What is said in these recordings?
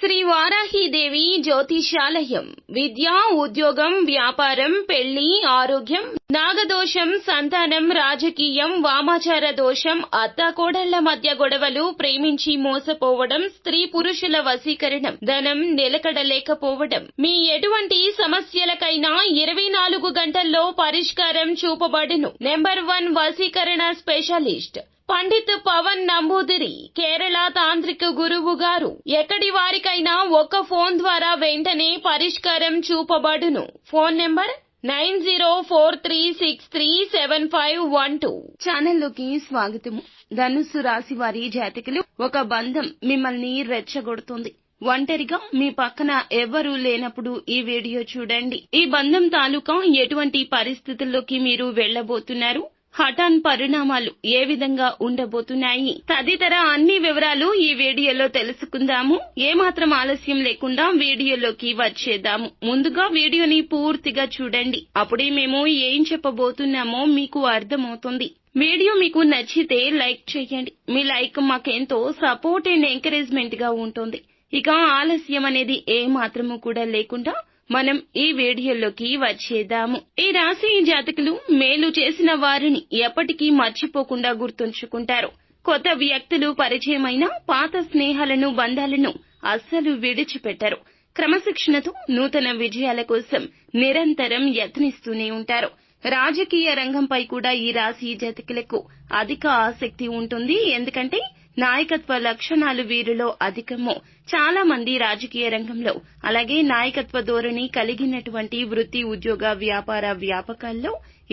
శ్రీ వారాహీదేవి జ్యోతిషాలయం. విద్య, ఉద్యోగం, వ్యాపారం, పెళ్లి, ఆరోగ్యం, నాగదోషం, సంతానం, రాజకీయం, వామాచార దోషం, అత్తాకోడళ్ల మధ్య గొడవలు, ప్రేమించి మోసపోవడం, స్త్రీ పురుషుల వశీకరణం, ధనం నిలకడలేకపోవడం, మీ ఎటువంటి సమస్యలకైనా 24 గంటల్లో పరిష్కారం చూపబడును. నెంబర్ 1 వశీకరణ స్పెషలిస్ట్ పండిత్ పవన్ నంబూదిరి, కేరళ తాంత్రిక గురువు గారు. ఎక్కడి వారికైనా ఒక్క ఫోన్ ద్వారా వెంటనే పరిష్కారం చూపబడును. Phone number 9043637512. ఛానల్లోకి స్వాగతము. ధనుస్సు రాశి వారి జాతకులు, ఒక బంధం మిమ్మల్ని రెచ్చగొడుతుంది. ఒంటరిగా మీ పక్కన ఎవ్వరూ లేనప్పుడు ఈ వీడియో చూడండి. ఈ బంధం తాలూకా ఎటువంటి పరిస్థితుల్లోకి మీరు వెళ్లబోతున్నారు, హఠాన్ పరిణామాలు ఏ విధంగా ఉండబోతున్నాయి తదితర అన్ని వివరాలు ఈ వీడియోలో తెలుసుకుందాము. ఏమాత్రం ఆలస్యం లేకుండా వీడియోలోకి వచ్చేద్దాము. ముందుగా వీడియోని పూర్తిగా చూడండి. అప్పుడే మేము ఏం చెప్పబోతున్నామో మీకు అర్థమవుతుంది. వీడియో మీకు నచ్చితే లైక్ చేయండి. మీ లైక్ మాకెంతో సపోర్ట్ అండ్ ఎంకరేజ్మెంట్ గా ఉంటుంది. ఇక ఆలస్యం అనేది ఏ మాత్రము కూడా లేకుండా మనం ఈ వీడియోలోకి వచ్చేద్దాము. ఈ రాశి జాతకులు మేలు చేసిన వారిని ఎప్పటికీ మర్చిపోకుండా గుర్తుంచుకుంటారు. కొత్త వ్యక్తులు పరిచయమైన పాత స్నేహాలను, బంధాలను అస్సలు విడిచిపెట్టరు. క్రమశిక్షణతో నూతన విజయాల కోసం నిరంతరం యత్నిస్తూనే ఉంటారు. రాజకీయ రంగంపై కూడా ఈ రాశి జాతకులకు అధిక ఆసక్తి ఉంటుంది. ఎందుకంటే నాయకత్వ లక్షణాలు వీరిలో అధికము. చాలా మంది రాజకీయ రంగంలో, అలాగే నాయకత్వ ధోరణి కలిగినటువంటి వృత్తి, ఉద్యోగ, వ్యాపార వ్యాపకాల్లో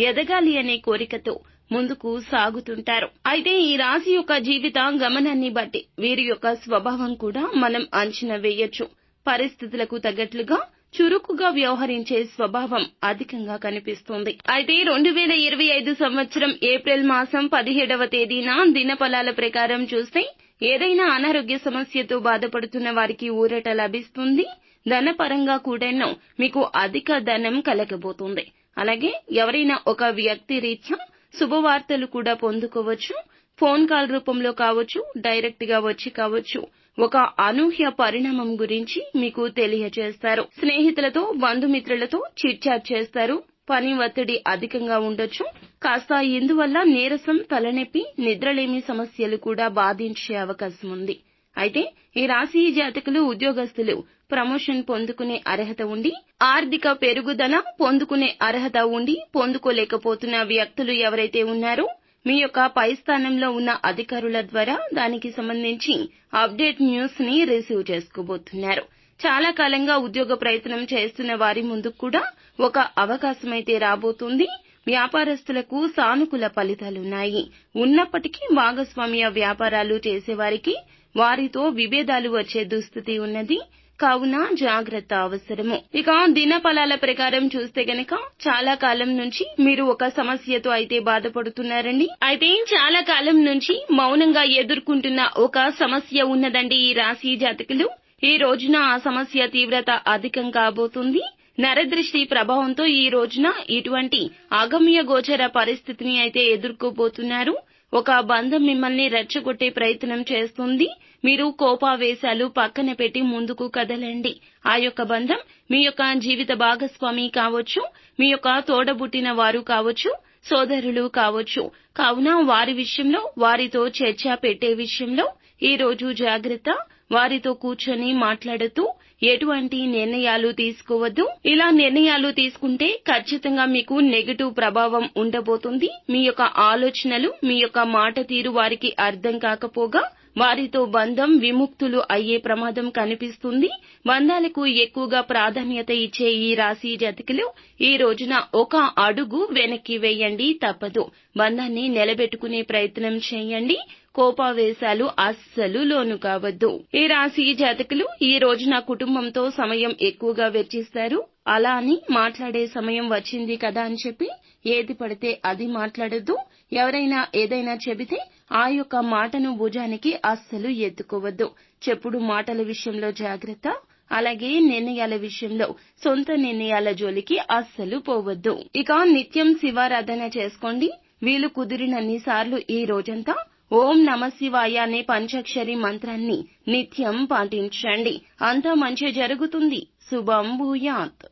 ఎదగాలి అనే కోరికతో ముందుకు సాగుతుంటారు. అయితే ఈ రాశి యొక్క జీవిత గమనాన్ని బట్టి వీరి యొక్క స్వభావం కూడా మనం అంచనా వేయొచ్చు. పరిస్థితులకు తగ్గట్లుగా చురుకుగా వ్యవహరించే స్వభావం అధికంగా కనిపిస్తుంది. అయితే 2025 సంవత్సరం ఏప్రిల్ మాసం 17వ తేదీన దినఫలాల ప్రకారం చూస్తే ఏదైనా అనారోగ్య సమస్యతో బాధపడుతున్న వారికి ఊరట లభిస్తుంది. ధనపరంగా కూడాను మీకు అధిక ధనం కలగబోతుంది. అలాగే ఎవరైనా ఒక వ్యక్తి రీత్యా శుభవార్తలు కూడా పొందుకోవచ్చు. ఫోన్ కాల్ రూపంలో కావచ్చు, డైరెక్ట్ గా వచ్చి కావచ్చు, ఒక అనూహ్య పరిణామం గురించి మీకు తెలియజేస్తారు. స్నేహితులతో, బంధుమిత్రులతో చిట్ చాట్ చేస్తారు. పని ఒత్తిడి అధికంగా ఉండొచ్చు. కాస్త ఇందువల్ల నీరసం, తలనొప్పి, నిద్రలేమి సమస్యలు కూడా బాధించే అవకాశం ఉంది. అయితే ఈ రాశి జాతకులు, ఉద్యోగస్తులు ప్రమోషన్ పొందుకునే అర్హత ఉండి, ఆర్థిక పెరుగుదల పొందుకునే అర్హత ఉండి పొందుకోలేకపోతున్న వ్యక్తులు ఎవరైతే ఉన్నారో మీ యొక్క పై స్థానంలో ఉన్న అధికారుల ద్వారా దానికి సంబంధించి అప్డేట్ న్యూస్ ని రిసీవ్ చేసుకోబోతున్నారు. చాలా కాలంగా ఉద్యోగ ప్రయత్నం చేస్తున్న వారి ముందు కూడా ఒక అవకాశమైతే రాబోతుంది. వ్యాపారస్తులకు సానుకూల ఫలితాలున్నాయి. ఉన్నప్పటికీ భాగస్వామ్య వ్యాపారాలు చేసేవారికి వారితో విభేదాలు వచ్చే దుస్థితి ఉన్నది. కావున జాగ్రత్త అవసరము. ఇక దినఫలాల ప్రకారం చూస్తే గనక చాలా కాలం నుంచి మీరు ఒక సమస్యతో అయితే బాధపడుతున్నారండి. అయితే చాలా కాలం నుంచి మౌనంగా ఎదుర్కొంటున్న ఒక సమస్య ఉన్నదండి ఈ రాశి జాతకులు. ఈ రోజున ఆ సమస్య తీవ్రత అధికం కాబోతుంది. నరదృష్టి ప్రభావంతో ఈ రోజున ఇటువంటి అగమ్య గోచర పరిస్థితిని అయితే ఎదుర్కోబోతున్నారు. ఒక బంధం మిమ్మల్ని రెచ్చగొట్టే ప్రయత్నం చేస్తుంది. మీరు కోపావేశాలు పక్కన పెట్టి ముందుకు కదలండి. ఆ యొక్క బంధం మీ యొక్క జీవిత భాగస్వామి కావచ్చు, మీ యొక్క తోడబుట్టిన వారు కావచ్చు, సోదరులు కావచ్చు. కావున వారి విషయంలో, వారితో చర్చ పెట్టే విషయంలో ఈ రోజు జాగ్రత్త. వారితో కూర్చొని మాట్లాడుతూ ఎటువంటి నిర్ణయాలు తీసుకోవద్దు. ఇలా నిర్ణయాలు తీసుకుంటే ఖచ్చితంగా మీకు నెగటివ్ ప్రభావం ఉండబోతుంది. మీ యొక్క ఆలోచనలు, మీ యొక్క మాట తీరు వారికి అర్థం కాకపోగా వారితో బంధం విముక్తులు అయ్యే ప్రమాదం కనిపిస్తుంది. బంధాలకు ఎక్కువగా ప్రాధాన్యత ఇచ్చే ఈ రాశి జాతకులు ఈ రోజున ఒక అడుగు వెనక్కి వేయండి. తప్పదు. బంధాన్ని నిలబెట్టుకునే ప్రయత్నం చేయండి. కోపావేశాలు అస్సలు లోను కావద్దు. ఈ రాశి జాతకులు ఈ రోజున కుటుంబంతో సమయం ఎక్కువగా వెచ్చిస్తారు. అలా అని మాట్లాడే సమయం వచ్చింది కదా అని చెప్పి ఏది పడితే అది మాట్లాడొద్దు. ఎవరైనా ఏదైనా చెబితే ఆ యొక్క మాటను భుజానికి అస్సలు ఎత్తుకోవద్దు. చెప్పుడు మాటల విషయంలో జాగ్రత్త. అలాగే నిర్ణయాల విషయంలో సొంత నిర్ణయాల జోలికి అస్సలు పోవద్దు. ఇక నిత్యం శివారాధన చేసుకోండి. వీలు కుదిరినన్ని సార్లు ఈ రోజంతా ఓం నమఃశివాయ అనే పంచాక్షరి మంత్రాన్ని నిత్యం పాటించండి. అంతా మంచి జరుగుతుంది. శుభం భూయాత్.